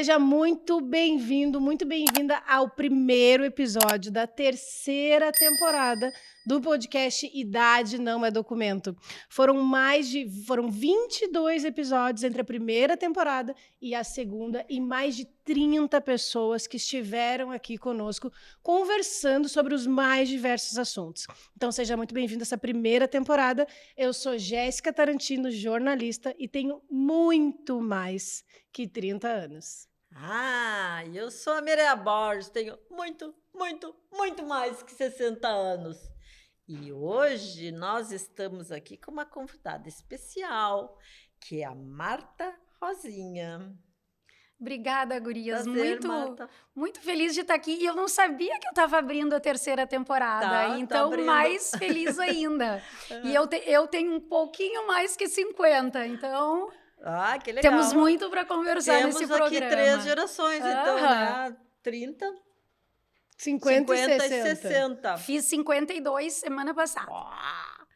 Seja muito bem-vindo, muito bem-vinda ao primeiro episódio da terceira temporada do podcast Idade Não é Documento. Foram 22 episódios entre a primeira temporada e a segunda e mais de 30 pessoas que estiveram aqui conosco conversando sobre os mais diversos assuntos. Então seja muito bem-vindo a essa primeira temporada. Eu sou Jéssica Tarantino, jornalista, e tenho muito mais que 30 anos. Eu sou a Mireia Borges, tenho muito mais que 60 anos. E hoje nós estamos aqui com uma convidada especial, que é a Marta Rosinha. Obrigada, gurias. Prazer, Marta. Muito feliz de estar aqui. E eu não sabia que eu estava abrindo a terceira temporada. Então, abrindo. mais feliz ainda. E eu tenho um pouquinho mais que 50. Então, que legal. temos muito para conversar nesse programa. Temos aqui 3 gerações, então, né? 30, 50 e 60. Fiz 52 semana passada.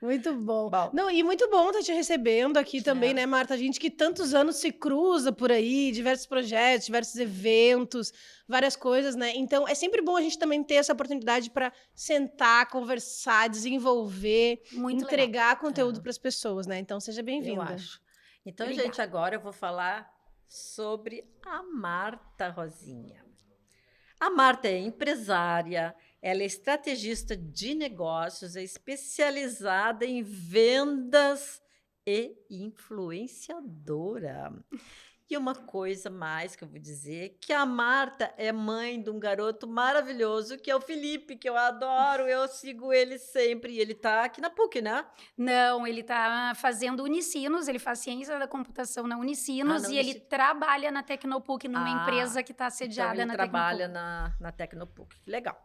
Muito bom. Não, e muito bom estar te recebendo aqui também, né, Marta? A gente que tantos anos se cruza por aí, diversos projetos, diversos eventos, várias coisas, né? Então, é sempre bom a gente também ter essa oportunidade para sentar, conversar, desenvolver, Muito entregar conteúdo para as pessoas, né? Então, seja bem-vinda. Eu acho. Então, Obrigada. gente, agora eu vou falar sobre a Marta Rosinha. A Marta é empresária, ela é estrategista de negócios, é especializada em vendas e influenciadora. E uma coisa mais que eu vou dizer, que a Marta é mãe de um garoto maravilhoso, que é o Felipe, que eu adoro, eu sigo ele sempre. E ele está aqui na PUC, né? Não, ele está fazendo Unicinos, ele faz ciência da computação na Unicinos e ele trabalha na Tecnopuc, numa empresa que está sediada na Tecnopuc. Trabalha na Tecnopuc. Legal.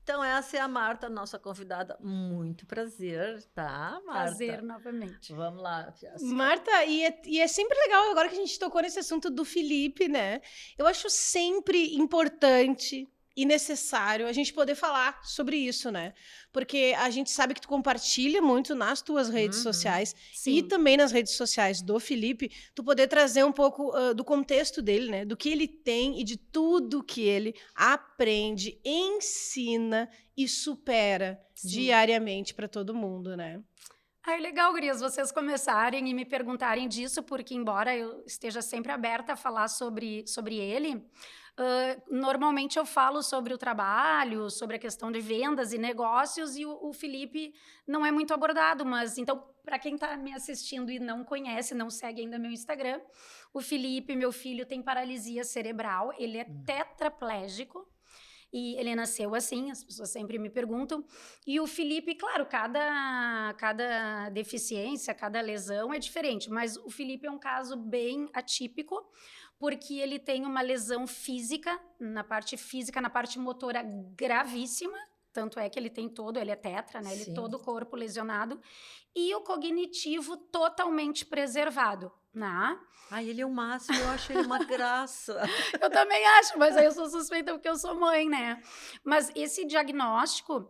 Então, essa é a Marta, nossa convidada. Muito prazer, tá, Marta? Prazer novamente. Vamos lá, Jéssica. Marta, e é sempre legal, agora que a gente tocou nesse assunto do Felipe, né? Eu acho sempre importante e necessário a gente poder falar sobre isso, né? Porque a gente sabe que tu compartilha muito nas tuas redes sociais. Sim. E também nas redes sociais do Felipe, tu poder trazer um pouco do contexto dele, né? Do que ele tem e de tudo que ele aprende, ensina e supera diariamente para todo mundo, né? É legal, gurias, vocês começarem e me perguntarem disso, porque embora eu esteja sempre aberta a falar sobre ele, normalmente eu falo sobre o trabalho, sobre a questão de vendas e negócios, e o Felipe não é muito abordado, mas então, para quem está me assistindo e não conhece, não segue ainda meu Instagram, o Felipe, meu filho, tem paralisia cerebral, ele é tetraplégico. E ele nasceu assim, as pessoas sempre me perguntam. E o Felipe, claro, cada deficiência, cada lesão é diferente, mas o Felipe é um caso bem atípico, porque ele tem uma lesão física, na parte motora gravíssima, tanto é que ele é tetra, né? Ele todo o corpo lesionado, e o cognitivo totalmente preservado, né? Ele é o máximo, eu acho ele uma graça. Eu também acho, mas aí eu sou suspeita porque eu sou mãe, né? Mas esse diagnóstico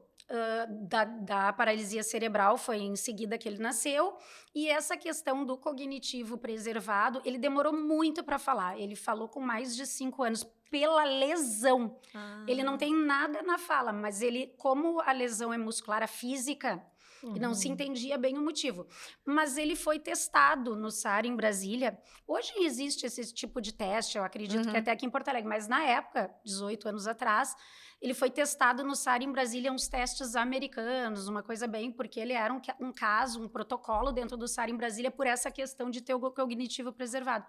da paralisia cerebral foi em seguida que ele nasceu, e essa questão do cognitivo preservado, ele demorou muito para falar. Ele falou com mais de 5 anos, pela lesão. Ele não tem nada na fala, mas como a lesão é muscular, a física, e não se entendia bem o motivo. Mas ele foi testado no SAR em Brasília. Hoje existe esse tipo de teste, eu acredito que até aqui em Porto Alegre, mas na época, 18 anos atrás, ele foi testado no SAR em Brasília, uns testes americanos, uma coisa bem, porque ele era um caso, um protocolo dentro do SAR em Brasília por essa questão de ter o cognitivo preservado.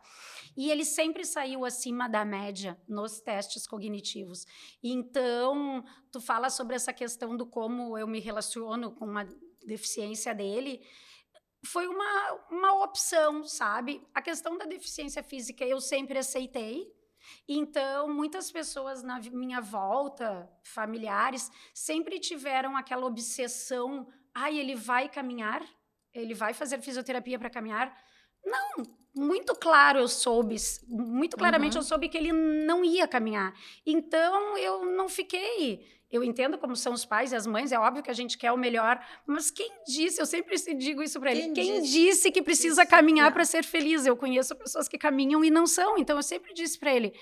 E ele sempre saiu acima da média nos testes cognitivos. Então, tu fala sobre essa questão do como eu me relaciono com uma deficiência dele, foi uma opção, sabe? A questão da deficiência física eu sempre aceitei. Então, muitas pessoas na minha volta, familiares, sempre tiveram aquela obsessão, ele vai caminhar? Ele vai fazer fisioterapia para caminhar? Não, muito claro eu soube, muito claramente eu soube que ele não ia caminhar. Então, eu não fiquei... Eu entendo como são os pais e as mães, é óbvio que a gente quer o melhor, mas quem disse, eu sempre digo isso para ele, quem disse que precisa caminhar para ser feliz? Eu conheço pessoas que caminham e não são, então eu sempre disse para ele,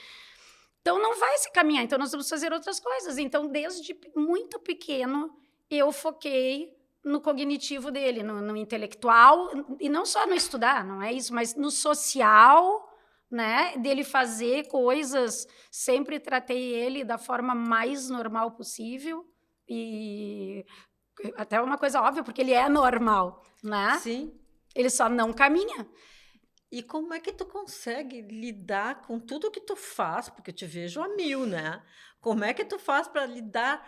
Então, não vai se caminhar. Então, nós vamos fazer outras coisas. Então, desde muito pequeno, eu foquei no cognitivo dele, no intelectual, e não só no estudar, não é isso, mas no social, né, dele fazer coisas. Sempre tratei ele da forma mais normal possível, e até uma coisa óbvia, porque ele é normal, né? Sim. Ele só não caminha. E como é que tu consegue lidar com tudo que tu faz? Porque eu te vejo a mil, né? Como é que tu faz para lidar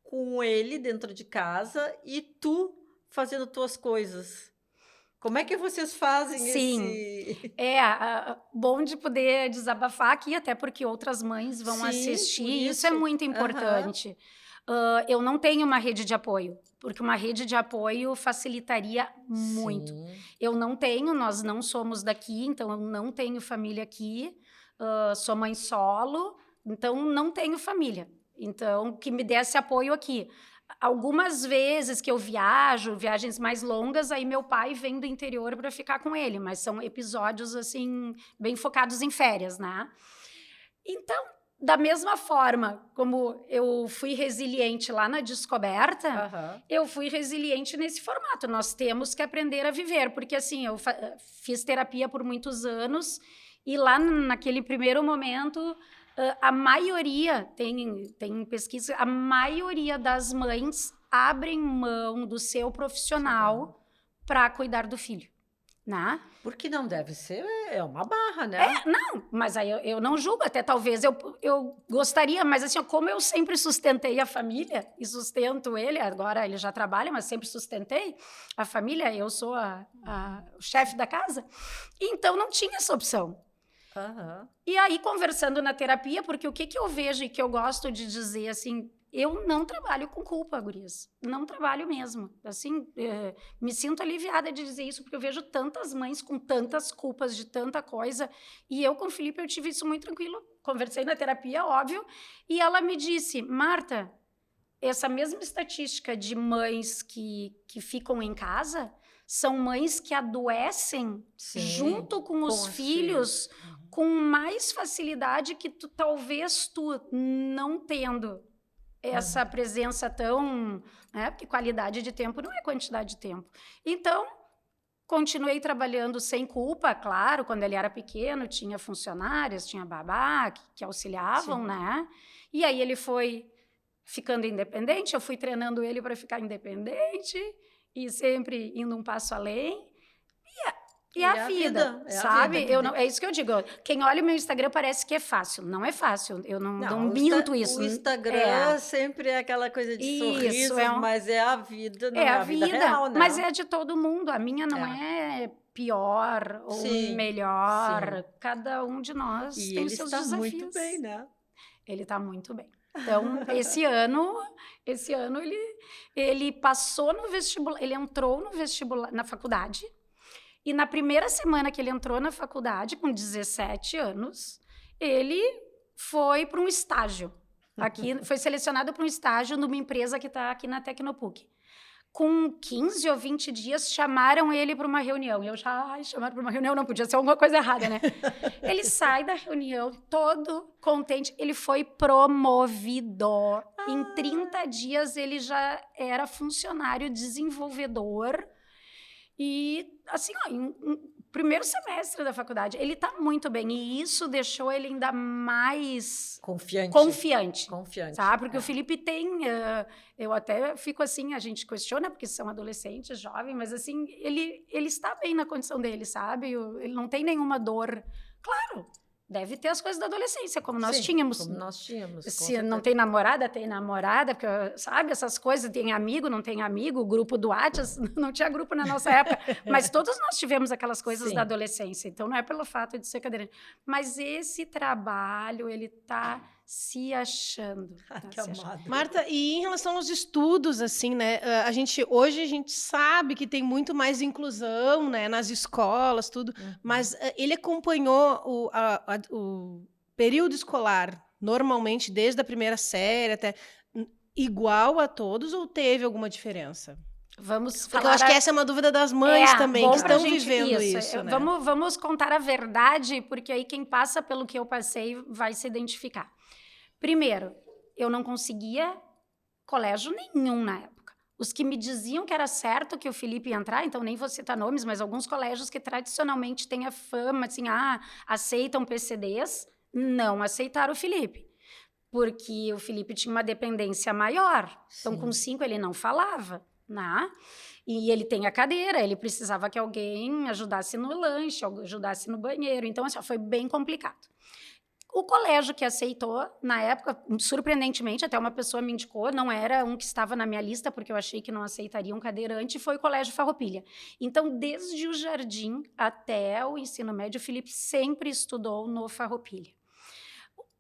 com ele dentro de casa e tu fazendo tuas coisas? Como é que vocês fazem Sim. esse... Bom de poder desabafar aqui, até porque outras mães vão Sim, por assistir. Isso é muito Aham. importante. Eu não tenho uma rede de apoio, porque uma rede de apoio facilitaria muito. Sim. Eu não tenho, nós não somos daqui, então eu não tenho família aqui. Sou mãe solo, então não tenho família. Então, que me desse apoio aqui. Algumas vezes que eu viajo, viagens mais longas, aí meu pai vem do interior para ficar com ele, mas são episódios, assim, bem focados em férias, né? Então, da mesma forma como eu fui resiliente lá na descoberta, Aham. eu fui resiliente nesse formato. Nós temos que aprender a viver, porque assim, eu fiz terapia por muitos anos e lá naquele primeiro momento, a maioria, tem pesquisa, a maioria das mães abrem mão do seu profissional para cuidar do filho, né? Porque não deve ser, é uma barra, né? Não, mas aí eu não julgo, até talvez eu gostaria, mas assim, ó, como eu sempre sustentei a família e sustento ele, agora ele já trabalha, mas sempre sustentei a família, eu sou o chefe da casa, então não tinha essa opção. Aham. E aí, conversando na terapia, porque o que eu vejo e que eu gosto de dizer, assim, eu não trabalho com culpa, gurias. Não trabalho mesmo. Assim, me sinto aliviada de dizer isso, porque eu vejo tantas mães com tantas culpas de tanta coisa. E eu, com o Felipe, eu tive isso muito tranquilo. Conversei na terapia, óbvio. E ela me disse, Marta, essa mesma estatística de mães que ficam em casa são mães que adoecem Sim, junto com os filhos com mais facilidade que talvez tu, não tendo essa presença tão... Né, porque qualidade de tempo não é quantidade de tempo. Então, continuei trabalhando sem culpa, claro, quando ele era pequeno, tinha funcionárias, tinha babá que auxiliavam, Sim. né? E aí ele foi ficando independente, eu fui treinando ele para ficar independente e sempre indo um passo além. E a vida, sabe? É isso que eu digo. Quem olha o meu Instagram parece que é fácil. Não é fácil. Eu não minto isso. O Instagram sempre é aquela coisa de sorrisos, mas é a vida, não é a vida real, né? Mas é de todo mundo. A minha não é pior ou melhor. Sim. Cada um de nós tem os seus desafios. E ele está muito bem, né? Ele está muito bem. Então, esse ano ele passou no vestibular, ele entrou no vestibular, na faculdade. E na primeira semana que ele entrou na faculdade, com 17 anos, ele foi para um estágio. Foi selecionado para um estágio numa empresa que está aqui na Tecnopuc. Com 15 ou 20 dias, chamaram ele para uma reunião. E eu já, chamaram para uma reunião, não podia ser alguma coisa errada, né? Ele sai da reunião todo contente. Ele foi promovido. Em 30 dias, ele já era funcionário desenvolvedor. E, assim, primeiro semestre da faculdade, ele está muito bem. E isso deixou ele ainda mais... Confiante. Sabe? Porque o Felipe tem... eu até fico assim, a gente questiona, porque são adolescentes, jovens, mas, assim, ele está bem na condição dele, sabe? Ele não tem nenhuma dor. Claro, deve ter as coisas da adolescência, como nós tínhamos. Como nós tínhamos. Se não tem namorada, tem namorada, porque, sabe, essas coisas, tem amigo, não tem amigo, grupo do WhatsApp, não tinha grupo na nossa época, mas todos nós tivemos aquelas coisas da adolescência, então não é pelo fato de ser cadeirante. Mas esse trabalho, ele está se achando. Marta, e em relação aos estudos, assim, né? Hoje a gente sabe que tem muito mais inclusão, né, nas escolas, tudo, mas ele acompanhou o período escolar normalmente desde a primeira série até igual a todos ou teve alguma diferença? Porque eu acho que essa é uma dúvida das mães também, que estão vivendo isso, né? Vamos contar a verdade, porque aí quem passa pelo que eu passei vai se identificar. Primeiro, eu não conseguia colégio nenhum na época. Os que me diziam que era certo que o Felipe ia entrar, então nem vou citar nomes, mas alguns colégios que tradicionalmente têm a fama, assim, aceitam PCDs, não aceitaram o Felipe. Porque o Felipe tinha uma dependência maior. Então, Sim. com 5, ele não falava, né? E ele tem a cadeira, ele precisava que alguém ajudasse no lanche, ajudasse no banheiro. Então, assim, foi bem complicado. O colégio que aceitou, na época, surpreendentemente, até uma pessoa me indicou, não era um que estava na minha lista, porque eu achei que não aceitaria um cadeirante, foi o Colégio Farroupilha. Então, desde o jardim até o ensino médio, o Felipe sempre estudou no Farroupilha.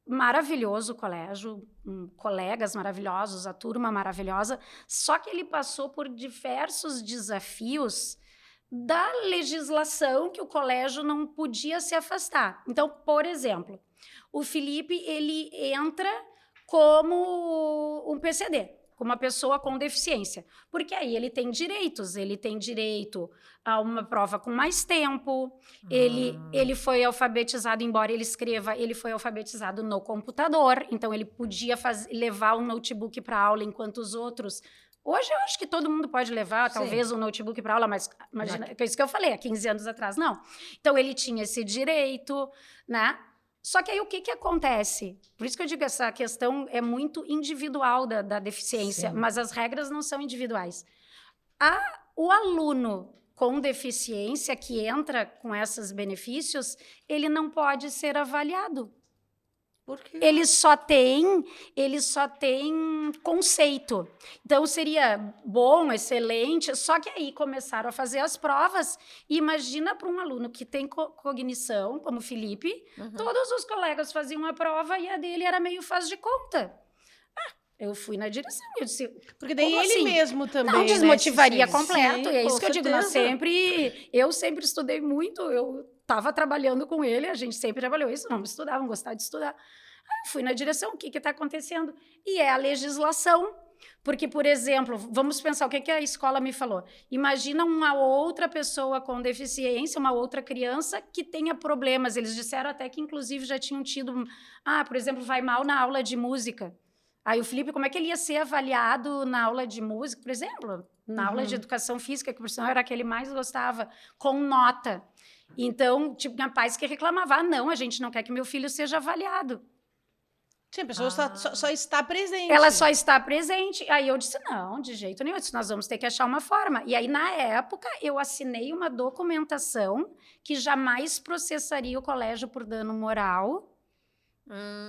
Maravilhoso o colégio, colegas maravilhosos, a turma maravilhosa, só que ele passou por diversos desafios da legislação que o colégio não podia se afastar. Então, por exemplo, o Felipe, ele entra como um PCD, como uma pessoa com deficiência, porque aí ele tem direitos, ele tem direito a uma prova com mais tempo, ele foi alfabetizado, embora ele escreva, ele foi alfabetizado no computador, então ele podia levar um notebook para aula, enquanto os outros... Hoje eu acho que todo mundo pode levar, talvez, um notebook para aula, mas imagina, é isso que eu falei, há 15 anos atrás, não. Então, ele tinha esse direito, né? Só que aí o que acontece? Por isso que eu digo que essa questão é muito individual da deficiência, Sim. mas as regras não são individuais. O aluno com deficiência que entra com esses benefícios, ele não pode ser avaliado. Por quê? Ele só tem conceito. Então, seria bom, excelente, só que aí começaram a fazer as provas. E imagina para um aluno que tem cognição, como o Felipe, todos os colegas faziam a prova e a dele era meio faz de conta. Eu fui na direção, eu disse... Porque daí como ele assim? mesmo também, Não, né, desmotivaria se completo. Sim, E é isso com que eu digo, certeza. eu sempre estudei muito, eu estava trabalhando com ele, a gente sempre trabalhou isso, não estudavam, gostava de estudar. Aí eu fui na direção, o que está acontecendo? E é a legislação. Porque, por exemplo, vamos pensar o que a escola me falou. Imagina uma outra pessoa com deficiência, uma outra criança que tenha problemas. Eles disseram até que, inclusive, já tinham tido... por exemplo, vai mal na aula de música. Aí o Felipe, como é que ele ia ser avaliado na aula de música, por exemplo? Na aula de educação física, que por sinal era a que ele mais gostava, com nota. Então, tipo, minha pais que reclamava, não, a gente não quer que meu filho seja avaliado. Sim, a pessoa só está presente. Ela só está presente. Aí eu disse, não, de jeito nenhum, eu disse, nós vamos ter que achar uma forma. E aí, na época, eu assinei uma documentação que jamais processaria o colégio por dano moral,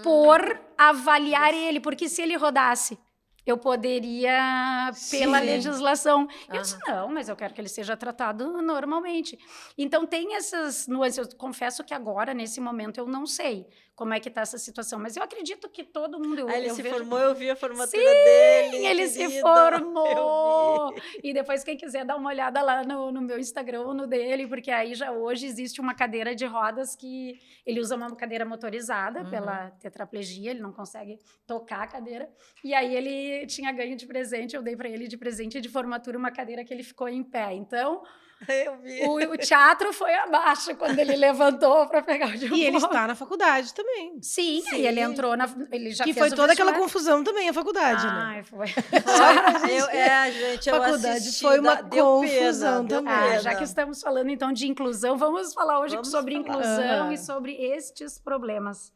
por avaliar ele, porque se ele rodasse, eu poderia, pela legislação. Eu disse, não, mas eu quero que ele seja tratado normalmente. Então, tem essas nuances. Eu confesso que agora, nesse momento, eu não sei como é que está essa situação, mas eu acredito que todo mundo... Aí ele se vejo... formou, eu vi a formatura dele. Ele se querida. formou! E depois, quem quiser dar uma olhada lá no meu Instagram ou no dele, porque aí já hoje existe uma cadeira de rodas que ele usa uma cadeira motorizada pela tetraplegia, ele não consegue tocar a cadeira. E aí ele tinha ganho de presente, eu dei para ele de presente de formatura uma cadeira que ele ficou em pé. Então, Eu vi. o teatro foi abaixo quando ele levantou para pegar o diploma. E ele está na faculdade também. Sim, aí ele entrou na... Ele já Que fez foi o toda aquela vestibular. confusão também, a faculdade, né? Ai, foi. Gente, eu Faculdade assisti, foi uma deu confusão pena, deu também. pena. Já que estamos falando, então, de inclusão, vamos falar hoje Vamos sobre falar. inclusão e sobre estes problemas.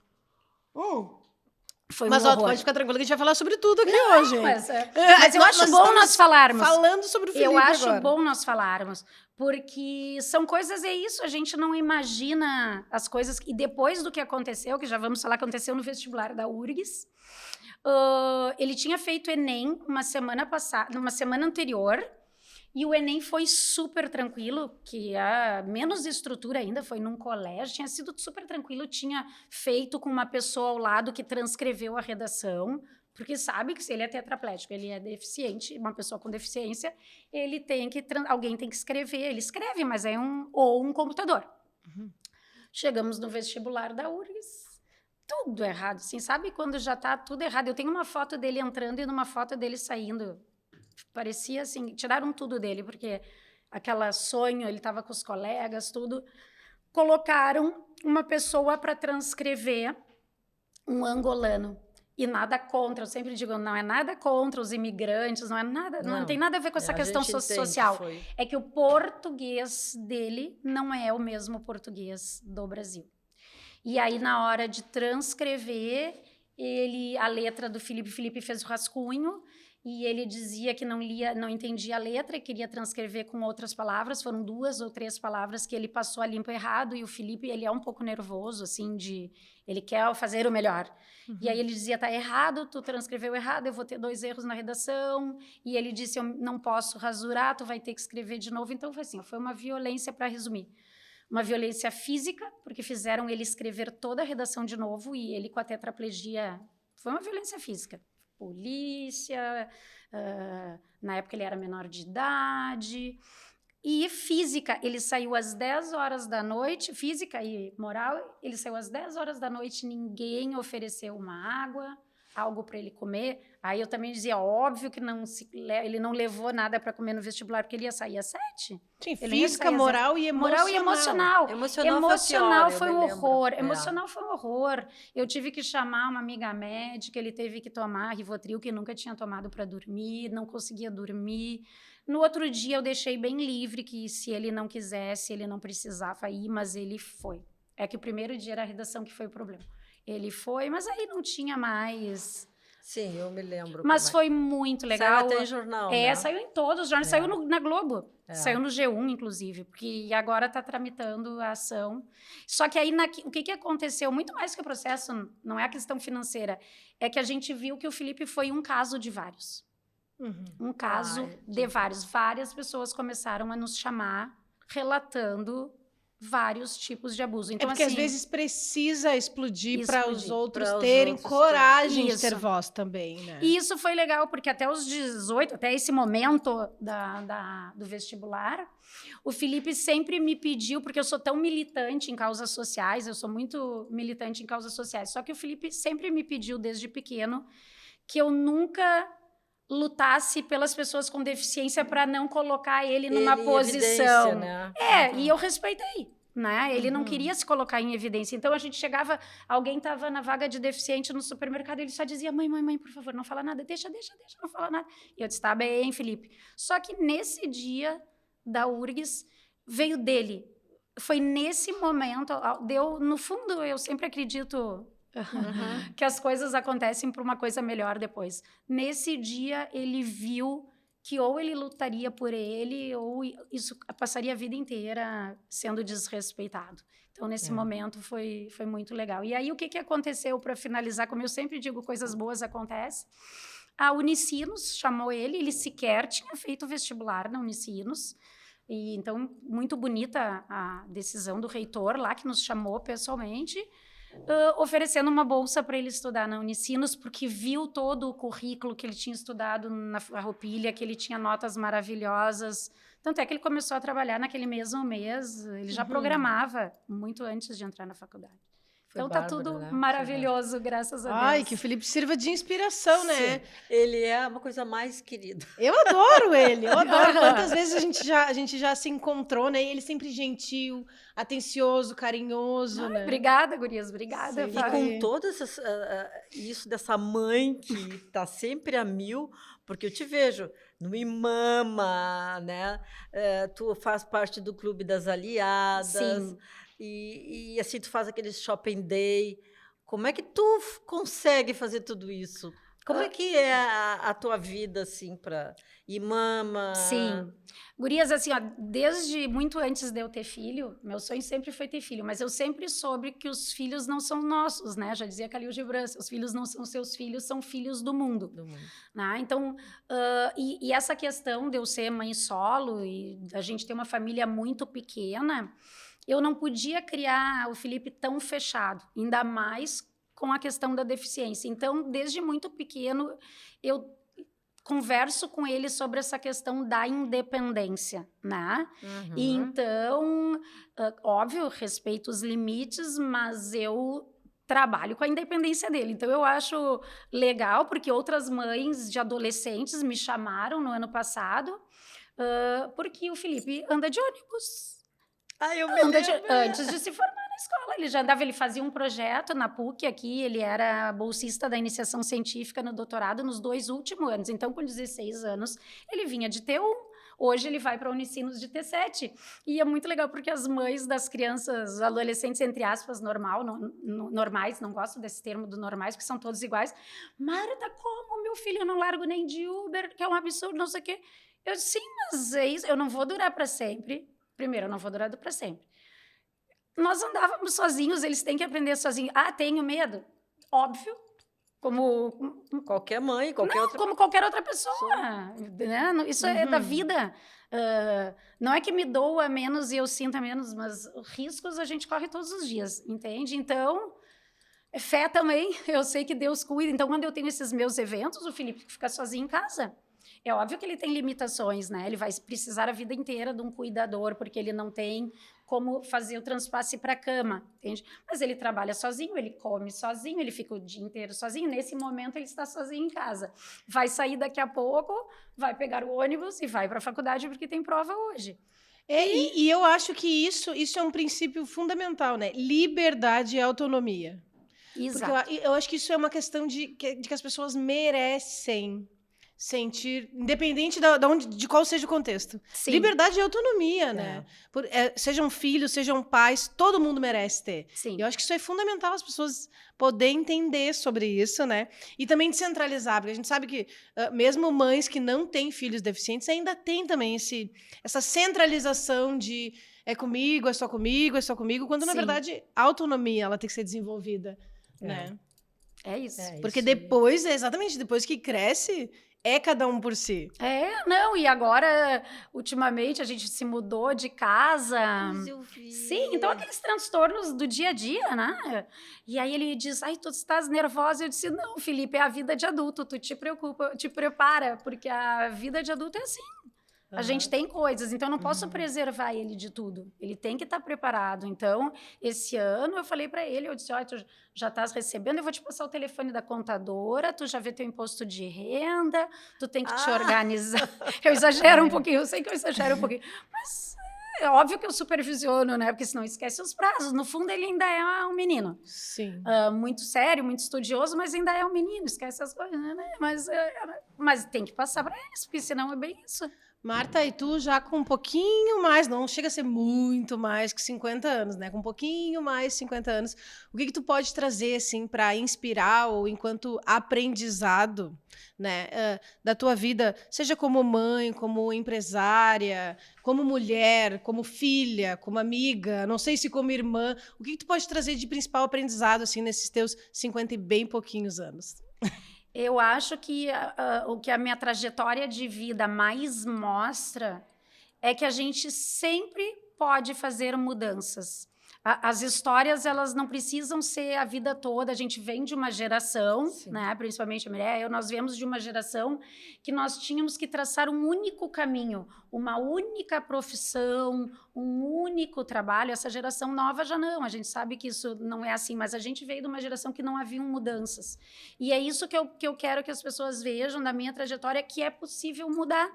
Foi Mas um ó, tu horror. pode ficar tranquilo que a gente vai falar sobre tudo aqui hoje. hein? Mas eu Nós acho bom estamos nós falarmos. Falando sobre o Felipe Eu acho agora. bom nós falarmos, porque são coisas, é isso, a gente não imagina as coisas. E depois do que aconteceu, que já vamos falar, aconteceu no vestibular da URGS, ele tinha feito Enem uma semana anterior, e o Enem foi super tranquilo, que a menos estrutura ainda, foi num colégio, tinha sido super tranquilo, tinha feito com uma pessoa ao lado que transcreveu a redação, porque sabe que se ele é tetraplégico, ele é deficiente, uma pessoa com deficiência, ele tem que alguém tem que escrever, ele escreve, mas é um computador. Chegamos no vestibular da URGS, tudo errado, assim, sabe quando já está tudo errado? Eu tenho uma foto dele entrando e uma foto dele saindo. Parecia assim, tiraram tudo dele, porque aquela sonho, ele estava com os colegas, tudo. Colocaram uma pessoa para transcrever um angolano. E nada contra, eu sempre digo, não é nada contra os imigrantes, não é nada, não tem nada a ver com essa questão social. É que o português dele não é o mesmo português do Brasil. E aí, na hora de transcrever, a letra do Felipe fez o rascunho, e ele dizia que não entendia a letra e queria transcrever com outras palavras. Foram 2 ou 3 palavras que ele passou a limpo errado, e o Felipe, ele é um pouco nervoso, assim, ele quer fazer o melhor. E aí ele dizia, tá errado, tu transcreveu errado, eu vou ter 2 erros na redação. E ele disse, eu não posso rasurar, tu vai ter que escrever de novo. Então foi assim, foi uma violência, para resumir. Uma violência física, porque fizeram ele escrever toda a redação de novo, e ele com a tetraplegia, foi uma violência física. Polícia, na época ele era menor de idade. E física, ele saiu às 10 horas da noite, física e moral, ele saiu às 10 horas da noite, ninguém ofereceu uma água, algo para ele comer. Aí eu também dizia, óbvio que ele não levou nada para comer no vestibular, porque ele ia sair às 7. Sim, física, moral e emocional. Emocional foi um horror. Emocional foi um horror. Eu tive que chamar uma amiga médica, ele teve que tomar Rivotril, que nunca tinha tomado para dormir, não conseguia dormir. No outro dia eu deixei bem livre, que se ele não quisesse, ele não precisava ir, mas ele foi. É que o primeiro dia era a redação que foi o problema. Ele foi, mas aí não tinha mais. Sim, eu me lembro. Mas foi muito legal. Saiu até em jornal, né? Saiu em todos os jornais. Saiu na Globo. Saiu no G1, inclusive, porque agora está tramitando a ação. Só que aí, o que aconteceu? Muito mais que o processo, não é a questão financeira, é que a gente viu que o Felipe foi um caso de vários. Um caso de vários. Várias pessoas começaram a nos chamar, relatando vários tipos de abuso. Então, porque assim, às vezes precisa explodir para os outros terem coragem de ter voz também, né? E isso foi legal, porque até os 18, até esse momento do vestibular, o Felipe sempre me pediu, porque eu sou tão militante em causas sociais, eu sou muito militante em causas sociais, só que o Felipe sempre me pediu desde pequeno que eu nunca lutasse pelas pessoas com deficiência para não colocar ele numa posição. Né? E eu respeitei. Né? Ele não queria se colocar em evidência. Então, a gente chegava, alguém estava na vaga de deficiente no supermercado, ele só dizia, mãe, por favor, não fala nada, deixa, não fala nada. E eu disse, tá bem, Felipe. Só que nesse dia da URGS, veio dele. Foi nesse momento, no fundo, eu sempre acredito que as coisas acontecem por uma coisa melhor depois. Nesse dia, ele viu que ou ele lutaria por ele, ou isso passaria a vida inteira sendo desrespeitado. Então, nesse momento, foi muito legal. E aí, o que aconteceu, para finalizar? Como eu sempre digo, coisas boas acontecem. A Unicinos chamou ele sequer tinha feito vestibular na Unicinos. E, então, muito bonita a decisão do reitor lá, que nos chamou pessoalmente, oferecendo uma bolsa para ele estudar na Unicinos, porque viu todo o currículo que ele tinha estudado na Farroupilha, que ele tinha notas maravilhosas. Tanto é que ele começou a trabalhar naquele mesmo mês, ele já programava muito antes de entrar na faculdade. Então tá tudo maravilhoso, graças a Deus. Ai, que o Felipe sirva de inspiração, né? Sim, ele é uma coisa mais querida. Eu adoro ele, eu adoro. Quantas vezes a gente já se encontrou, né? E ele sempre gentil, atencioso, carinhoso, né? Obrigada, gurias, obrigada. E com todas isso dessa mãe que tá sempre a mil, porque eu te vejo no Imama, né? Tu faz parte do Clube das Aliadas. Sim. E assim, tu faz aquele shopping day. Como é que tu consegue fazer tudo isso? Como é que é a tua vida, assim, para Imama? Sim. Gurias, assim, desde muito antes de eu ter filho, meu sonho sempre foi ter filho, mas eu sempre soube que os filhos não são nossos, né? Já dizia Khalil Gibran, os filhos não são seus filhos, são filhos do mundo. Né? Então, e essa questão de eu ser mãe solo e a gente ter uma família muito pequena, eu não podia criar o Felipe tão fechado, ainda mais com a questão da deficiência. Então, desde muito pequeno, eu converso com ele sobre essa questão da independência, né? E então, óbvio, respeito os limites, mas eu trabalho com a independência dele. Então, eu acho legal, porque outras mães de adolescentes me chamaram no ano passado, porque o Felipe anda de ônibus. Eu me lembro. Antes de se formar na escola, ele já andava, ele fazia um projeto na PUC aqui, ele era bolsista da iniciação científica no doutorado nos 2 últimos anos. Então, com 16 anos, ele vinha de T1. Hoje ele vai para a Unicinos de T7. E é muito legal porque as mães das crianças, adolescentes, entre aspas, normais, não gosto desse termo do normais, porque são todos iguais. Marta, como meu filho, eu não largo nem de Uber, que é um absurdo, não sei o quê. Eu disse, sim, mas é isso, eu não vou durar para sempre. Primeiro, eu não vou durar para sempre. Nós andávamos sozinhos, eles têm que aprender sozinhos. Ah, tenho medo? Óbvio. Como Qualquer mãe, qualquer outra. como qualquer outra pessoa, né? Isso é da vida. Não é que me doa menos e eu sinta menos, mas riscos a gente corre todos os dias, entende? Então, fé também, eu sei que Deus cuida. Então, quando eu tenho esses meus eventos, o Felipe fica sozinho em casa. É óbvio que ele tem limitações, né? Ele vai precisar a vida inteira de um cuidador, porque ele não tem como fazer o transpasse para a cama, entende? Mas ele trabalha sozinho, ele come sozinho, ele fica o dia inteiro sozinho. Nesse momento, ele está sozinho em casa. Vai sair daqui a pouco, vai pegar o ônibus e vai para a faculdade porque tem prova hoje. E eu acho que isso é um princípio fundamental, né? Liberdade e autonomia. Exato. Porque eu acho que isso é uma questão de que as pessoas merecem sentir, independente de qual seja o contexto. Sim. Liberdade e autonomia, né? Sejam filhos, sejam pais, todo mundo merece ter. Sim. Eu acho que isso é fundamental as pessoas poderem entender sobre isso, né? E também descentralizar, porque a gente sabe que mesmo mães que não têm filhos deficientes ainda tem também essa centralização de é comigo, é só comigo, é só comigo, quando na Sim. verdade a autonomia ela tem que ser desenvolvida, né? É isso. Porque depois, exatamente, depois que cresce, é cada um por si. Não, e agora, ultimamente, a gente se mudou de casa. Mas eu vi. Sim, então aqueles transtornos do dia a dia, né? E aí ele diz, ai, tu estás nervosa? Eu disse, não, Felipe, é a vida de adulto, tu te preocupa, te prepara, porque a vida de adulto é assim. A gente tem coisas, então eu não posso preservar ele de tudo. Ele tem que estar preparado. Então, esse ano eu falei para ele, eu disse, olha, tu já estás recebendo, eu vou te passar o telefone da contadora, tu já vê teu imposto de renda, tu tem que te organizar. Eu exagero um pouquinho, eu sei que eu exagero um pouquinho, mas é óbvio que eu supervisiono, né? Porque senão esquece os prazos. No fundo, ele ainda é um menino. Sim. Muito sério, muito estudioso, mas ainda é um menino, esquece as coisas, né? Mas tem que passar para eles, porque senão é bem isso. Marta, e tu já com um pouquinho mais, não chega a ser muito mais que 50 anos, né? Com um pouquinho mais de 50 anos, o que tu pode trazer, assim, para inspirar ou enquanto aprendizado, né, da tua vida, seja como mãe, como empresária, como mulher, como filha, como amiga, não sei se como irmã, o que tu pode trazer de principal aprendizado, assim, nesses teus 50 e bem pouquinhos anos? Eu acho que o que a minha trajetória de vida mais mostra é que a gente sempre pode fazer mudanças. As histórias, elas não precisam ser a vida toda. A gente vem de uma geração, né, principalmente a Mireia, nós viemos de uma geração que nós tínhamos que traçar um único caminho, uma única profissão, um único trabalho. Essa geração nova já não, a gente sabe que isso não é assim, mas a gente veio de uma geração que não haviam mudanças. E é isso que eu quero que as pessoas vejam da minha trajetória, que é possível mudar.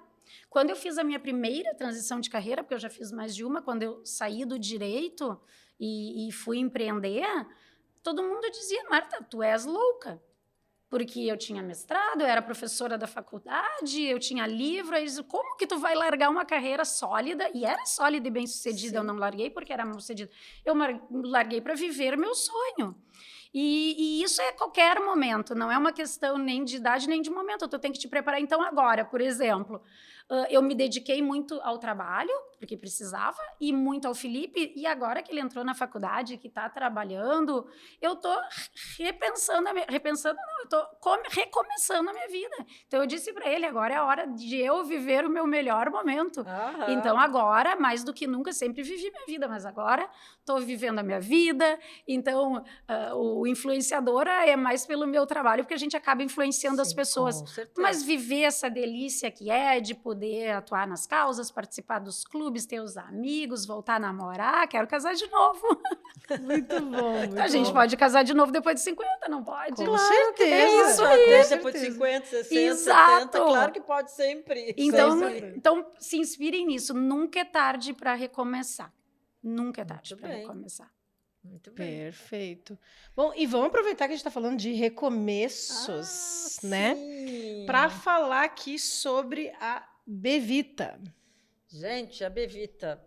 Quando eu fiz a minha primeira transição de carreira, porque eu já fiz mais de uma, quando eu saí do direito e fui empreender, todo mundo dizia, Marta, tu és louca. Porque eu tinha mestrado, eu era professora da faculdade, eu tinha livro, eu disse, como que tu vai largar uma carreira sólida? E era sólida e bem-sucedida, eu não larguei porque era mal-sucedida. Eu larguei para viver meu sonho. E isso é qualquer momento, não é uma questão nem de idade, nem de momento. Tu tem que te preparar. Então, agora, por exemplo, eu me dediquei muito ao trabalho, porque precisava, e muito ao Felipe. E agora que ele entrou na faculdade, que está trabalhando, eu estou recomeçando a minha vida. Então, eu disse para ele, agora é a hora de eu viver o meu melhor momento. Então, agora, mais do que nunca, sempre vivi minha vida, mas agora estou vivendo a minha vida. Então, o influenciador é mais pelo meu trabalho, porque a gente acaba influenciando as pessoas. Mas viver essa delícia que é de poder atuar nas causas, participar dos clubes, ter os amigos, voltar a namorar, quero casar de novo. Muito bom. Muito a gente pode casar de novo depois de 50, não pode? Com certeza. Isso aí. Depois de 50, 60, Exato. 70, claro que pode sempre. Então, se inspirem nisso. Nunca é tarde para recomeçar. Nunca é tarde para recomeçar. Muito bem. Perfeito. Bom, e vamos aproveitar que a gente está falando de recomeços, né? Sim. Para falar aqui sobre a Bevita. Gente, a Bevita,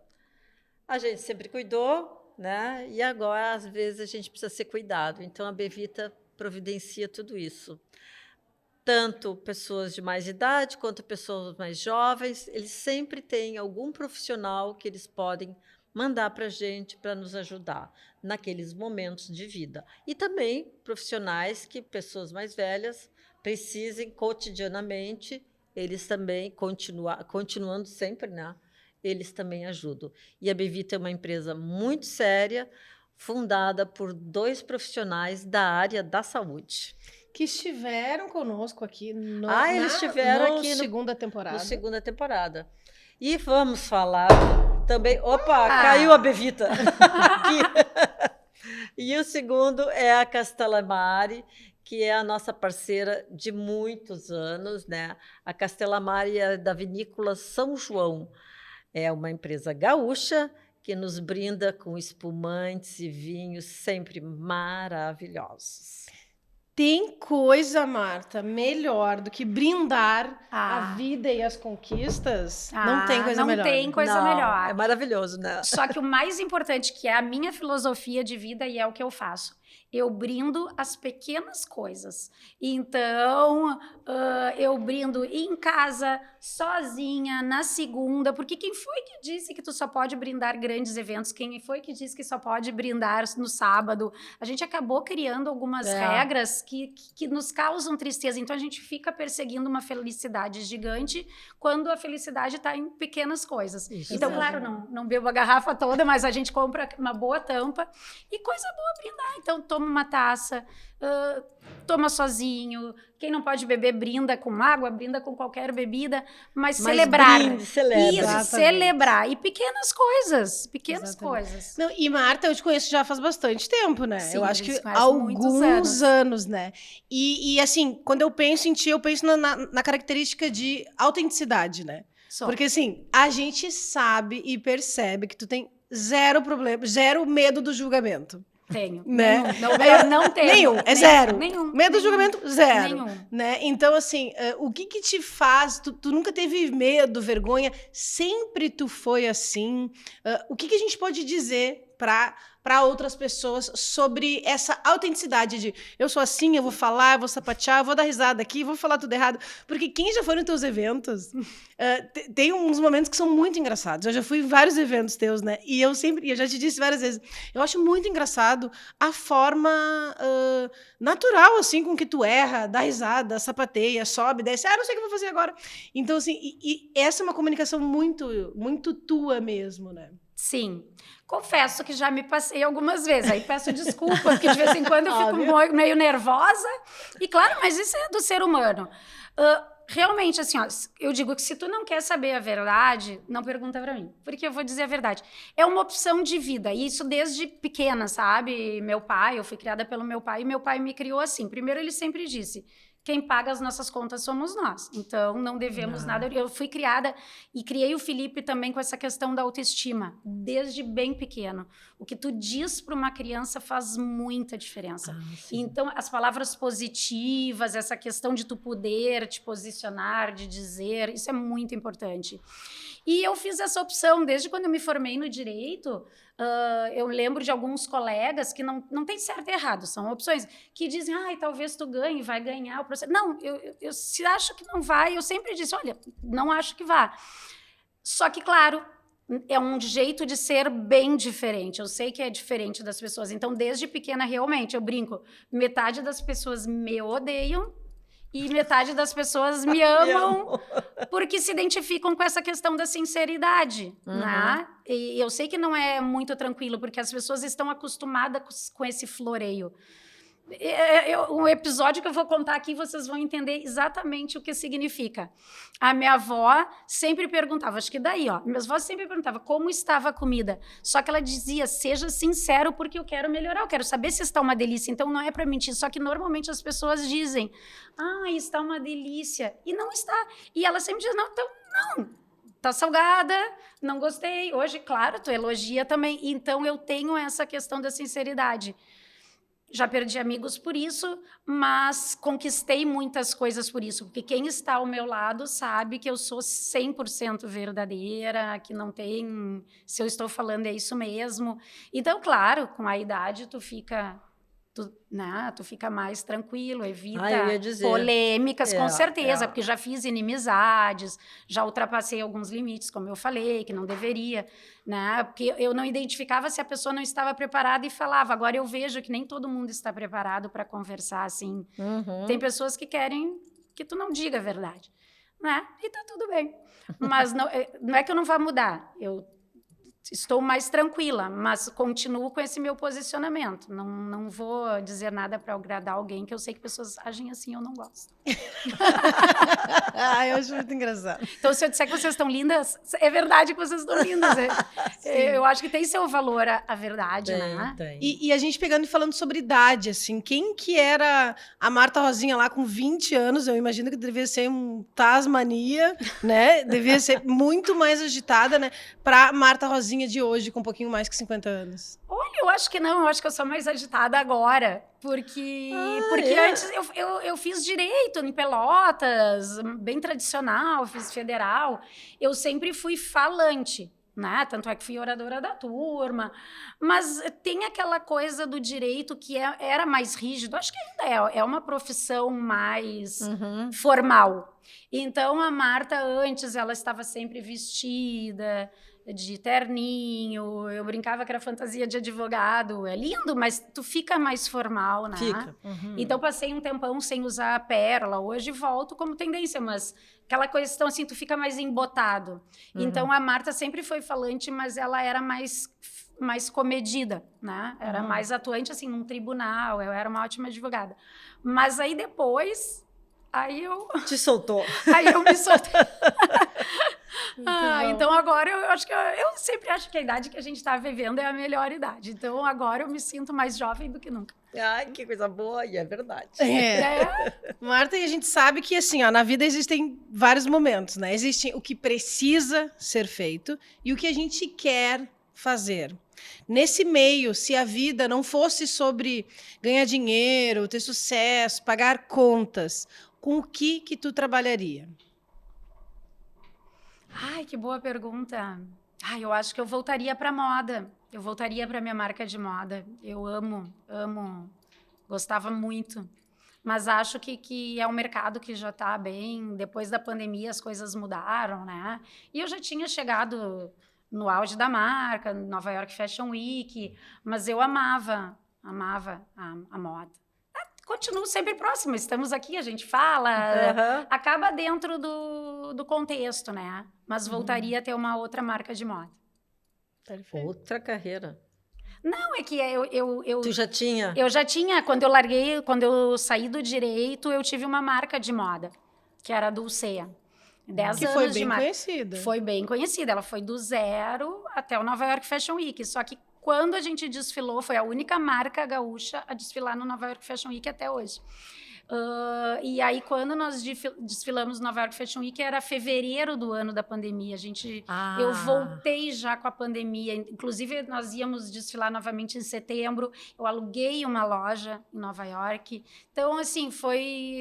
a gente sempre cuidou, né? E agora, às vezes, a gente precisa ser cuidado. Então, a Bevita providencia tudo isso. Tanto pessoas de mais idade quanto pessoas mais jovens, eles sempre têm algum profissional que eles podem mandar para a gente para nos ajudar naqueles momentos de vida. E também profissionais que pessoas mais velhas precisem cotidianamente, eles também continuando sempre, né? Eles também ajudam. E a Bevita é uma empresa muito séria, fundada por 2 profissionais da área da saúde. Que estiveram conosco aqui Eles estiveram aqui segunda temporada. na segunda temporada. E vamos falar também... Opa, caiu a Bevita. E o segundo é a Castellamare, que é a nossa parceira de muitos anos, né? A Castellamare é da vinícola São João. É uma empresa gaúcha que nos brinda com espumantes e vinhos sempre maravilhosos. Tem coisa, Marta, melhor do que brindar a vida e as conquistas? Não tem coisa melhor. Não tem coisa melhor. É maravilhoso, né? Só que o mais importante, que é a minha filosofia de vida e é o que eu faço, eu brindo as pequenas coisas. Então, eu brindo em casa, sozinha, na segunda, porque quem foi que disse que tu só pode brindar grandes eventos? Quem foi que disse que só pode brindar no sábado? A gente acabou criando algumas regras que nos causam tristeza. Então, a gente fica perseguindo uma felicidade gigante quando a felicidade está em pequenas coisas. Isso, então, claro, não bebo a garrafa toda, mas a gente compra uma boa tampa e coisa boa brindar. Então, toma uma taça, toma sozinho. Quem não pode beber, brinda com água, brinda com qualquer bebida, mas celebrar. Brinde, celebra. Isso, Exatamente. celebrar. E pequenas coisas. Não, e Marta, eu te conheço já faz bastante tempo, né? Sim, eu a acho gente que se conhece há alguns muitos anos, né? E assim, quando eu penso em ti, eu penso na característica de autenticidade, né? Porque assim, a gente sabe e percebe que tu tem zero problema, zero medo do julgamento. Tenho. Né? Não tenho. Nenhum, é zero. Nenhum. Medo do julgamento, zero. Nenhum. Né? Então, assim, o que te faz... Tu nunca teve medo, vergonha, sempre tu foi assim. O que a gente pode dizer para outras pessoas sobre essa autenticidade de eu sou assim, eu vou falar, eu vou sapatear, eu vou dar risada aqui, vou falar tudo errado. Porque quem já foi nos teus eventos, tem uns momentos que são muito engraçados. Eu já fui em vários eventos teus, né? E eu já te disse várias vezes, eu acho muito engraçado a forma natural, assim, com que tu erra, dá risada, sapateia, sobe, desce, não sei o que eu vou fazer agora. Então, assim, e essa é uma comunicação muito, muito tua mesmo, né? Sim. Confesso que já me passei algumas vezes. Aí peço desculpa, porque de vez em quando eu fico meio nervosa. E claro, mas isso é do ser humano. Realmente, assim, eu digo que se tu não quer saber a verdade, não pergunta pra mim, porque eu vou dizer a verdade. É uma opção de vida, e isso desde pequena, sabe? Eu fui criada pelo meu pai, e meu pai me criou assim. Primeiro, ele sempre disse... Quem paga as nossas contas somos nós. Então, não devemos nada. Eu fui criada e criei o Felipe também com essa questão da autoestima, desde bem pequeno. O que tu diz para uma criança faz muita diferença. Então, as palavras positivas, essa questão de tu poder te posicionar, de dizer, isso é muito importante. E eu fiz essa opção desde quando eu me formei no direito. Eu lembro de alguns colegas que não tem certo e errado, são opções, que dizem, talvez tu ganhe, vai ganhar o processo. Não, eu se acho que não vai, eu sempre disse, olha, não acho que vá. Só que, claro, é um jeito de ser bem diferente. Eu sei que é diferente das pessoas. Então, desde pequena, realmente, eu brinco, metade das pessoas me odeiam, e metade das pessoas me amam porque se identificam com essa questão da sinceridade, né? E eu sei que não é muito tranquilo, porque as pessoas estão acostumadas com esse floreio. Um episódio que eu vou contar aqui, vocês vão entender exatamente o que significa. A minha avó sempre perguntava, acho que daí, minha avó sempre perguntava como estava a comida. Só que ela dizia, seja sincero, porque eu quero melhorar, eu quero saber se está uma delícia. Então, não é para mentir. Só que, normalmente, as pessoas dizem, está uma delícia. E não está. E ela sempre diz, não, tá salgada, não gostei. Hoje, claro, tu elogia também. Então, eu tenho essa questão da sinceridade. Já perdi amigos por isso, mas conquistei muitas coisas por isso. Porque quem está ao meu lado sabe que eu sou 100% verdadeira, que não tem... Se eu estou falando, é isso mesmo. Então, claro, com a idade, tu fica mais tranquilo, evita eu ia dizer. polêmicas, com certeza, é. porque já fiz inimizades, já ultrapassei alguns limites, como eu falei, que não deveria, né? Porque eu não identificava se a pessoa não estava preparada e falava. Agora eu vejo que nem todo mundo está preparado para conversar assim. Tem pessoas que querem que tu não diga a verdade, né? E tá tudo bem. Mas não é que eu não vá mudar, eu estou mais tranquila, mas continuo com esse meu posicionamento. Não vou dizer nada para agradar alguém, que eu sei que pessoas agem assim, eu não gosto. Eu acho muito engraçado. Então, se eu disser que vocês estão lindas, é verdade que vocês estão lindas. Eu acho que tem seu valor a verdade, né? Tem. E a gente pegando e falando sobre idade, assim, quem que era a Marta Rosinha lá com 20 anos? Eu imagino que devia ser um Tasmania, né? Devia ser muito mais agitada, né? Pra Marta Rosinha de hoje, com um pouquinho mais que 50 anos. Olha, eu acho que não, eu acho que eu sou mais agitada agora, porque antes eu fiz direito em Pelotas, bem tradicional, fiz federal, eu sempre fui falante, né? Tanto é que fui oradora da turma, mas tem aquela coisa do direito que era mais rígido, acho que ainda é uma profissão mais formal. Então, a Marta, antes, ela estava sempre vestida de terninho, eu brincava que era fantasia de advogado, é lindo, mas tu fica mais formal, né? Fica. Então, passei um tempão sem usar a pérola, hoje volto como tendência, mas aquela questão assim, tu fica mais embotado. Então, a Marta sempre foi falante, mas ela era mais comedida, né? Era mais atuante, assim, num tribunal, eu era uma ótima advogada. Mas aí depois... Te soltou. Aí eu me soltei. Então agora eu acho que eu sempre acho que a idade que a gente está vivendo é a melhor idade. Então agora eu me sinto mais jovem do que nunca. Ai, que coisa boa, e é verdade. Marta, e a gente sabe que assim, ó, na vida existem vários momentos, né? Existe o que precisa ser feito e o que a gente quer fazer. Nesse meio, se a vida não fosse sobre ganhar dinheiro, ter sucesso, pagar contas, com o que tu trabalharia? Ai, que boa pergunta. Eu acho que eu voltaria para moda. Eu voltaria para minha marca de moda. Eu amo, gostava muito. Mas acho que é um mercado que já está bem. Depois da pandemia, as coisas mudaram, né? E eu já tinha chegado no auge da marca, Nova York Fashion Week, mas eu amava a moda. Continuo sempre próxima, estamos aqui, a gente fala, acaba dentro do contexto, né? Mas voltaria a ter uma outra marca de moda. Perfeito. Outra carreira. Não, é que eu... Tu já tinha? Eu já tinha, quando eu saí do direito, eu tive uma marca de moda, que era a Dulcea. 10 que anos foi de bem marca. conhecida. Foi bem conhecida, ela foi do zero até o Nova York Fashion Week, só que quando a gente desfilou, foi a única marca gaúcha a desfilar no Nova York Fashion Week até hoje. E aí, quando nós desfilamos no Nova York Fashion Week, era fevereiro do ano da pandemia. Eu voltei já com a pandemia. Inclusive, nós íamos desfilar novamente em setembro. Eu aluguei uma loja em Nova York. Então, assim,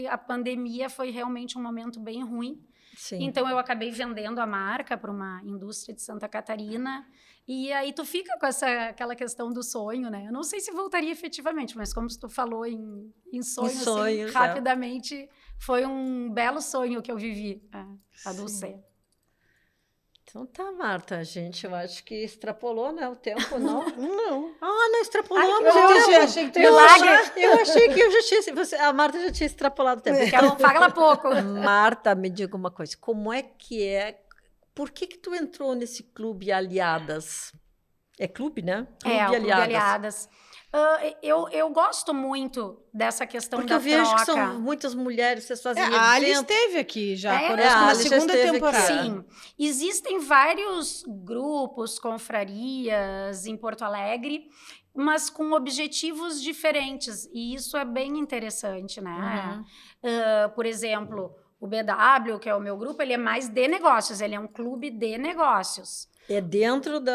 a pandemia foi realmente um momento bem ruim. Sim. Então, eu acabei vendendo a marca para uma indústria de Santa Catarina. E aí tu fica com aquela questão do sonho, né? Eu não sei se voltaria efetivamente, mas como tu falou em sonhos, assim, rapidamente, foi um belo sonho que eu vivi, a Dulcea. Então tá, Marta, eu acho que extrapolou, né, o tempo, não? Não. Não extrapolou. Eu achei que tu ia Eu achei que eu já tinha, a Marta já tinha extrapolado o tempo. Então, fala pouco. Marta, me diga uma coisa, como é que é? Por que tu entrou nesse Clube Aliadas? É clube, né? Clube Aliadas. Eu gosto muito dessa questão porque da troca. Porque eu vejo que são muitas mulheres, vocês fazem eventos. A Alice esteve aqui já, conosco a na Alice segunda temporada. Sim, existem vários grupos, confrarias em Porto Alegre, mas com objetivos diferentes, e isso é bem interessante, né? Por exemplo, O BW, que é o meu grupo, ele é mais de negócios, ele é um clube de negócios. É dentro do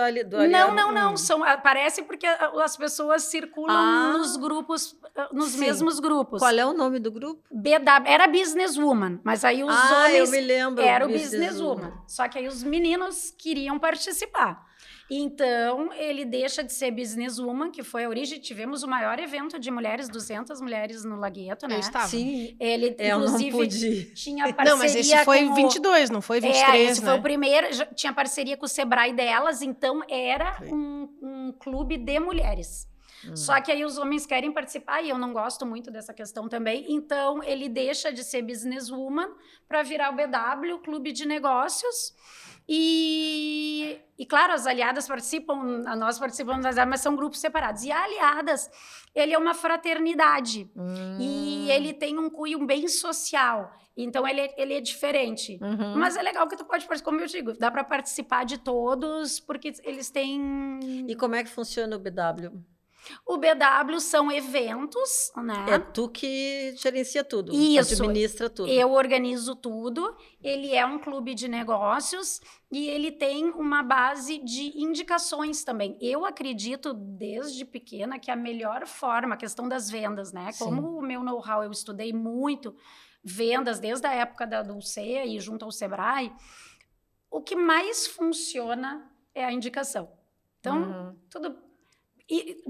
Não. Parece porque as pessoas circulam nos grupos, nos mesmos grupos. Qual é o nome do grupo? BW, era Businesswoman, mas aí os homens eu me lembro. era o Businesswoman. Só que aí os meninos queriam participar. Então, ele deixa de ser Businesswoman, que foi a origem. Tivemos o maior evento de mulheres, 200 mulheres no Lagueto, né? Eu estava. Sim. Ele, Eu não inclusive, pude. tinha parceria Não, mas esse foi com 22, não foi 23, esse foi o primeiro. Tinha parceria com o Sebrae delas, então era um clube de mulheres. Só que aí os homens querem participar e eu não gosto muito dessa questão também. Então, ele deixa de ser Businesswoman para virar o BW, Clube de Negócios. E claro, as aliadas participam, nós participamos das aliadas, mas são grupos separados. E a Aliadas, ele é uma fraternidade. E ele tem um cunho bem social. Então, ele é diferente. Mas é legal que tu pode participar, como eu digo, dá para participar de todos, porque eles têm... E como é que funciona o BW? O BW são eventos, né? É tu que gerencia tudo, Isso, administra tudo. Eu organizo tudo. Ele é um clube de negócios e ele tem uma base de indicações também. Eu acredito, desde pequena, que a melhor forma, a questão das vendas, né? Sim. Como o meu know-how, eu estudei muito vendas desde a época da Dulce e junto ao Sebrae, o que mais funciona é a indicação. Então, tudo... E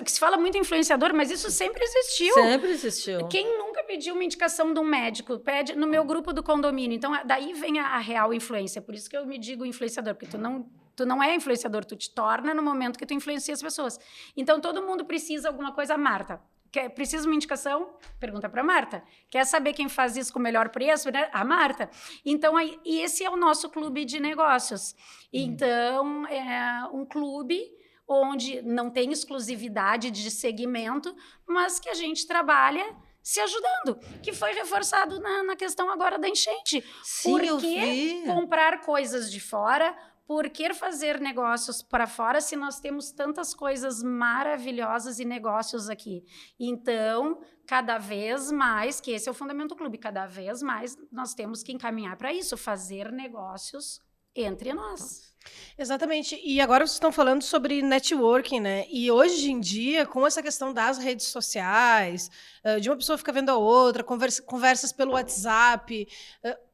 que se fala muito influenciador, mas isso sempre existiu. Sempre existiu. Quem nunca pediu uma indicação de um médico? Pede no meu grupo do condomínio. Então, daí vem a real influência. Por isso que eu me digo influenciador, porque tu não é influenciador, tu te torna no momento que tu influencia as pessoas. Então, todo mundo precisa alguma coisa. Marta, precisa uma indicação? Pergunta para Marta. Quer saber quem faz isso com o melhor preço? A Marta. Então, esse é o nosso clube de negócios. Então, é um clube onde não tem exclusividade de segmento, mas que a gente trabalha se ajudando, que foi reforçado na questão agora da enchente. Sim, Por eu que vi. comprar coisas de fora? Por que fazer negócios para fora se nós temos tantas coisas maravilhosas e negócios aqui? Então, cada vez mais, que esse é o Fundamento Clube, cada vez mais nós temos que encaminhar para isso, fazer negócios entre nós. Exatamente. E agora vocês estão falando sobre networking, né? E hoje em dia, com essa questão das redes sociais, de uma pessoa ficar vendo a outra, conversas pelo WhatsApp,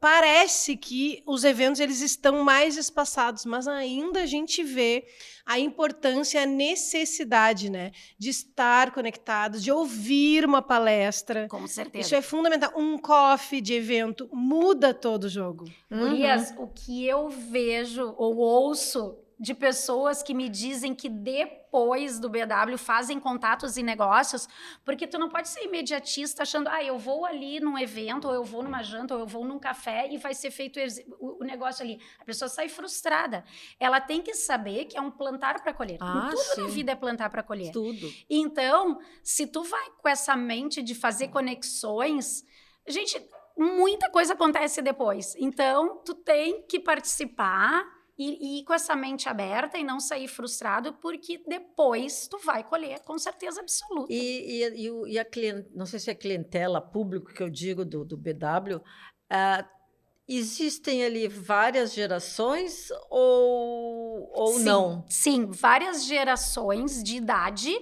parece que os eventos eles estão mais espaçados, mas ainda a gente vê a importância, a necessidade, né, de estar conectados, de ouvir uma palestra. Com certeza. Isso é fundamental. Um coffee de evento muda todo o jogo. Gurias, o que eu vejo ou ouço de pessoas que me dizem que depois do BW fazem contatos e negócios, porque tu não pode ser imediatista achando, eu vou ali num evento, ou eu vou numa janta, ou eu vou num café e vai ser feito o negócio ali. A pessoa sai frustrada. Ela tem que saber que é um plantar para colher. Tudo na vida é plantar para colher. Tudo. Então, se tu vai com essa mente de fazer conexões, gente, muita coisa acontece depois. Então, tu tem que participar e ir com essa mente aberta e não sair frustrado, porque depois tu vai colher, com certeza absoluta. E a cliente, não sei se é clientela, público que eu digo do BW, existem ali várias gerações ou Sim, não? Sim, várias gerações de idade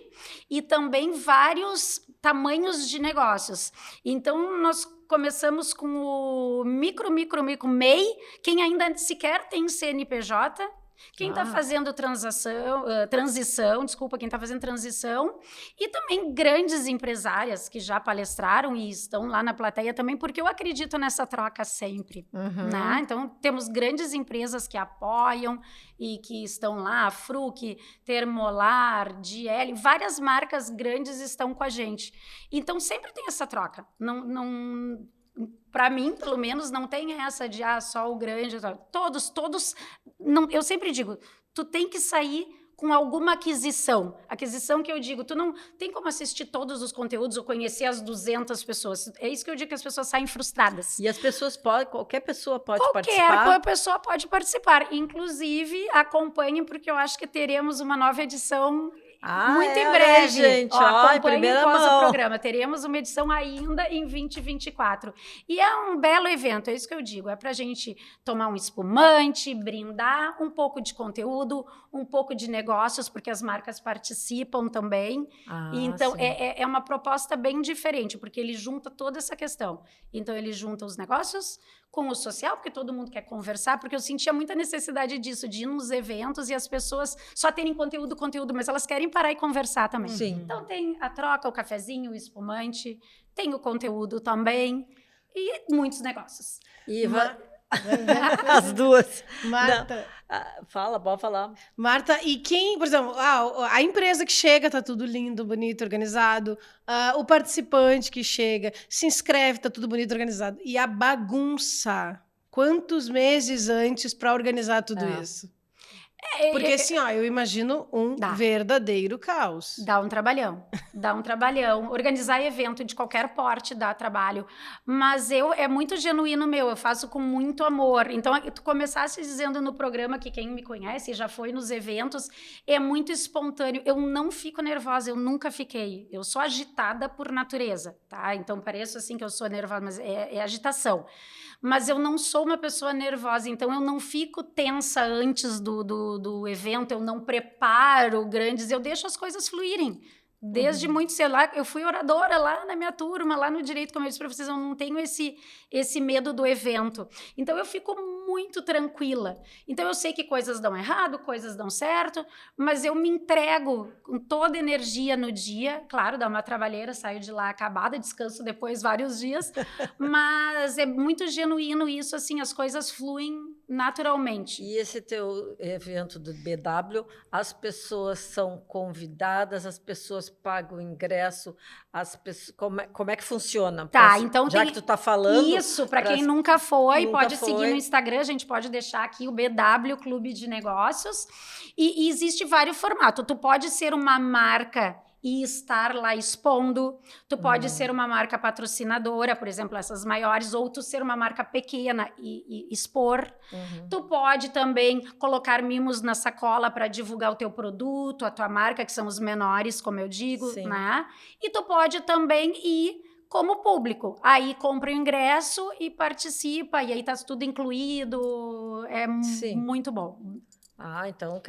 e também vários tamanhos de negócios. Então, nós começamos com o micro, MEI, quem ainda sequer tem CNPJ, quem está fazendo transição, quem está fazendo transição, e também grandes empresárias que já palestraram e estão lá na plateia também, porque eu acredito nessa troca sempre. Né? Então, temos grandes empresas que apoiam e que estão lá, a Fruc, Termolar, DL, várias marcas grandes estão com a gente. Então, sempre tem essa troca. Não para mim, pelo menos, não tem essa de só o grande. Todos. Não, eu sempre digo, tu tem que sair com alguma aquisição. Aquisição que eu digo, tu não tem como assistir todos os conteúdos ou conhecer as 200 pessoas. É isso que eu digo, que as pessoas saem frustradas. E as pessoas qualquer pessoa pode participar? Qualquer pessoa pode participar. Inclusive, acompanhem, porque eu acho que teremos uma nova edição Muito em né, breve, gente? ó, Ó, em acompanhem primeira após o mão. programa. Teremos uma edição ainda em 2024. E é um belo evento, é isso que eu digo. É para a gente tomar um espumante, brindar, um pouco de conteúdo, um pouco de negócios, porque as marcas participam também. Então, Sim. é uma proposta bem diferente, porque ele junta toda essa questão. Então, ele junta os negócios com o social, porque todo mundo quer conversar, porque eu sentia muita necessidade disso, de ir nos eventos e as pessoas só terem conteúdo, mas elas querem parar e conversar também. Sim. Então tem a troca, o cafezinho, o espumante, tem o conteúdo também e muitos negócios. E Ma- as duas. Marta, Fala, pode falar. Marta, e quem, por exemplo, a empresa que chega, tá tudo lindo, bonito, organizado. O participante que chega, se inscreve, tá tudo bonito, organizado. E a bagunça? Quantos meses antes para organizar tudo isso? Porque assim, ó, eu imagino um Dá. verdadeiro caos. Dá um trabalhão. Organizar evento de qualquer porte dá trabalho, mas é muito genuíno meu, eu faço com muito amor. Então, tu começaste dizendo no programa que quem me conhece já foi nos eventos, é muito espontâneo. Eu não fico nervosa, eu nunca fiquei. Eu sou agitada por natureza, tá? Então, pareço assim que eu sou nervosa, mas é agitação. Mas eu não sou uma pessoa nervosa, então eu não fico tensa antes do evento, eu não preparo grandes, eu deixo as coisas fluírem. Desde muito cedo, lá, eu fui oradora lá na minha turma, lá no Direito, como eu disse para vocês, eu não tenho esse medo do evento. Então, eu fico muito tranquila. Então, eu sei que coisas dão errado, coisas dão certo, mas eu me entrego com toda energia no dia. Claro, dá uma trabalheira, saio de lá acabada, descanso depois vários dias, mas é muito genuíno isso, assim, as coisas fluem naturalmente. E esse teu evento do BW, as pessoas são convidadas, as pessoas pagam o ingresso, como é que funciona? Tá, então já tem que tu tá falando. isso, para quem nunca foi, nunca pode seguir foi. no Instagram, a gente pode deixar aqui o BW Clube de Negócios, e existe vários formatos. Tu pode ser uma marca e estar lá expondo, tu pode ser uma marca patrocinadora, por exemplo, essas maiores, ou tu ser uma marca pequena e expor. Tu pode também colocar mimos na sacola para divulgar o teu produto, a tua marca, que são os menores, como eu digo, Sim. né? E tu pode também ir como público. Aí compra o ingresso e participa, e aí tá tudo incluído. É Sim. muito bom. Então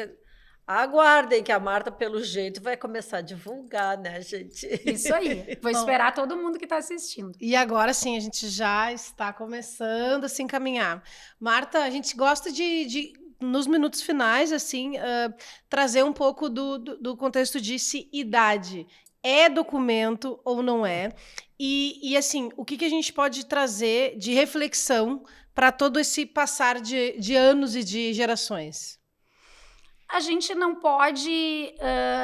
aguardem que a Marta, pelo jeito, vai começar a divulgar, né, gente? Isso aí. Vou esperar todo mundo que está assistindo. E agora sim, a gente já está começando a se encaminhar. Marta, a gente gosta de nos minutos finais, assim, trazer um pouco do contexto de se idade é documento ou não é. E assim, o que a gente pode trazer de reflexão para todo esse passar de anos e de gerações? A gente não pode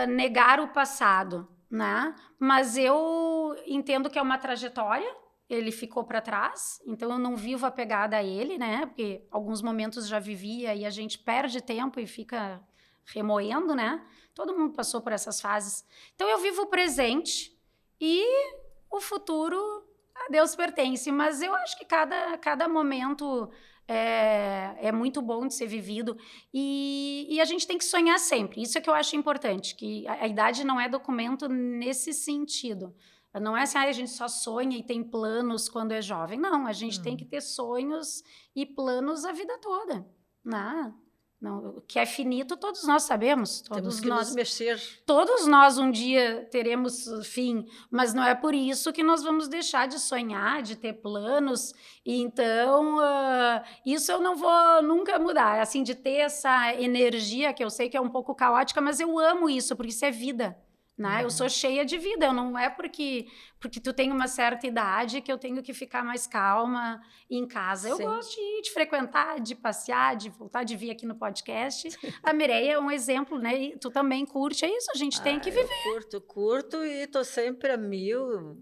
negar o passado, né? Mas eu entendo que é uma trajetória, ele ficou para trás, então eu não vivo apegada a ele, né? Porque alguns momentos já vivia e a gente perde tempo e fica remoendo, né? Todo mundo passou por essas fases. Então eu vivo o presente e o futuro a Deus pertence, mas eu acho que cada momento é muito bom de ser vivido e a gente tem que sonhar sempre. Isso é que eu acho importante, que a idade não é documento nesse sentido. Não é assim, a gente só sonha e tem planos quando é jovem. Não, a gente tem que ter sonhos e planos a vida toda. Não, o que é finito, todos nós sabemos. Temos que nos mexer. Todos nós um dia teremos fim, mas não é por isso que nós vamos deixar de sonhar, de ter planos. Então, isso eu não vou nunca mudar. Assim, de ter essa energia, que eu sei que é um pouco caótica, mas eu amo isso, porque isso é vida. Né? Eu sou cheia de vida, não é porque tu tem uma certa idade que eu tenho que ficar mais calma em casa. Eu gosto de frequentar, de passear, de voltar, de vir aqui no podcast. A Mireia é um exemplo, né? E tu também curte, é isso, a gente tem que viver. Eu curto e tô sempre a mil,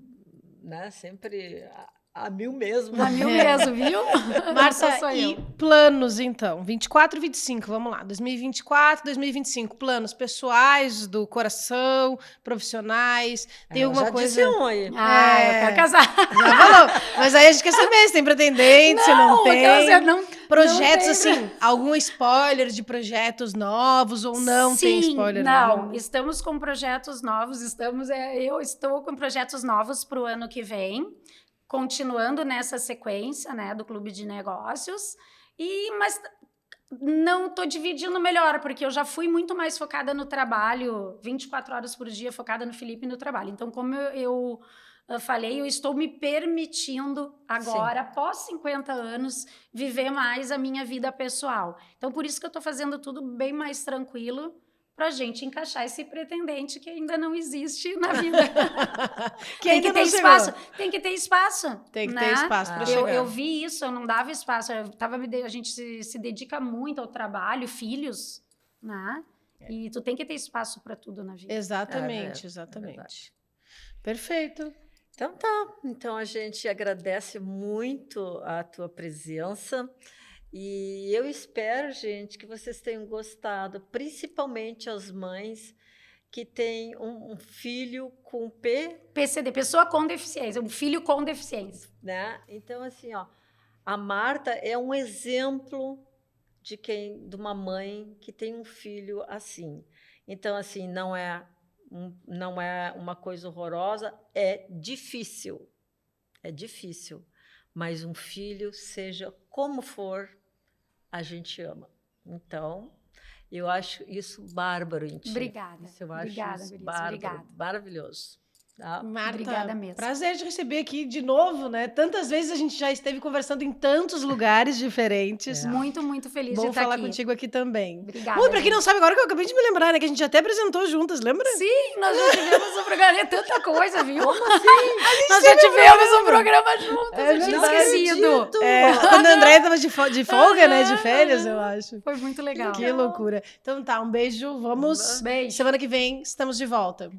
né? Sempre A 1000 mesmo. A 1000 mesmo, viu? Marta, Sou e eu. planos, então? 24 e 25, vamos lá. 2024, 2025, planos pessoais, do coração, profissionais. Tem alguma já coisa... disse um aí. Eu quero casar. Já falou. Mas aí a gente quer saber se tem pretendente, se não tem. quer dizer, não Projetos, não tem assim, algum spoiler de projetos novos ou não tem Sim, spoiler não. nenhum? Estamos com projetos novos, eu estou com projetos novos para o ano que vem, continuando nessa sequência, né, do Clube de Negócios, mas não estou dividindo melhor, porque eu já fui muito mais focada no trabalho, 24 horas por dia, focada no Felipe e no trabalho. Então, como eu falei, eu estou me permitindo agora, após 50 anos, viver mais a minha vida pessoal. Então, por isso que eu estou fazendo tudo bem mais tranquilo, para a gente encaixar esse pretendente que ainda não existe na vida. Tem que ter espaço. Tem que ter espaço. Tem que né? ter espaço para chegar. Eu vi isso, eu não dava espaço. A gente se dedica muito ao trabalho, filhos, né? E tu tem que ter espaço para tudo na vida. Exatamente, exatamente. Perfeito. Então tá. Então a gente agradece muito a tua presença. E eu espero, gente, que vocês tenham gostado, principalmente as mães que têm um filho com PCD, pessoa com deficiência, um filho com deficiência. Né? Então, assim, ó, a Marta é um exemplo de uma mãe que tem um filho assim. Então, assim, não é uma coisa horrorosa, é difícil, mas um filho, seja como for, a gente ama. Então, eu acho isso bárbaro em ti. Obrigada. Obrigada, isso bárbaro, obrigada. Maravilhoso. Tá? Marta, obrigada mesmo. Prazer de receber aqui de novo, né? Tantas vezes a gente já esteve conversando em tantos lugares diferentes. Muito, muito feliz Bom de estar falar aqui. contigo aqui também. Obrigada. Pra quem não sabe, agora que eu acabei de me lembrar, né? Que a gente até apresentou juntas, lembra? Sim, nós já tivemos um programa, é tanta coisa, viu? Como assim? Nós já tivemos um programa juntos, É eu tinha verdade. esquecido. Quando a Andréia tava de folga, né? De férias, eu acho. Foi muito legal. Que loucura. Então tá, um beijo. Vamos. Beijo. Semana que vem estamos de volta.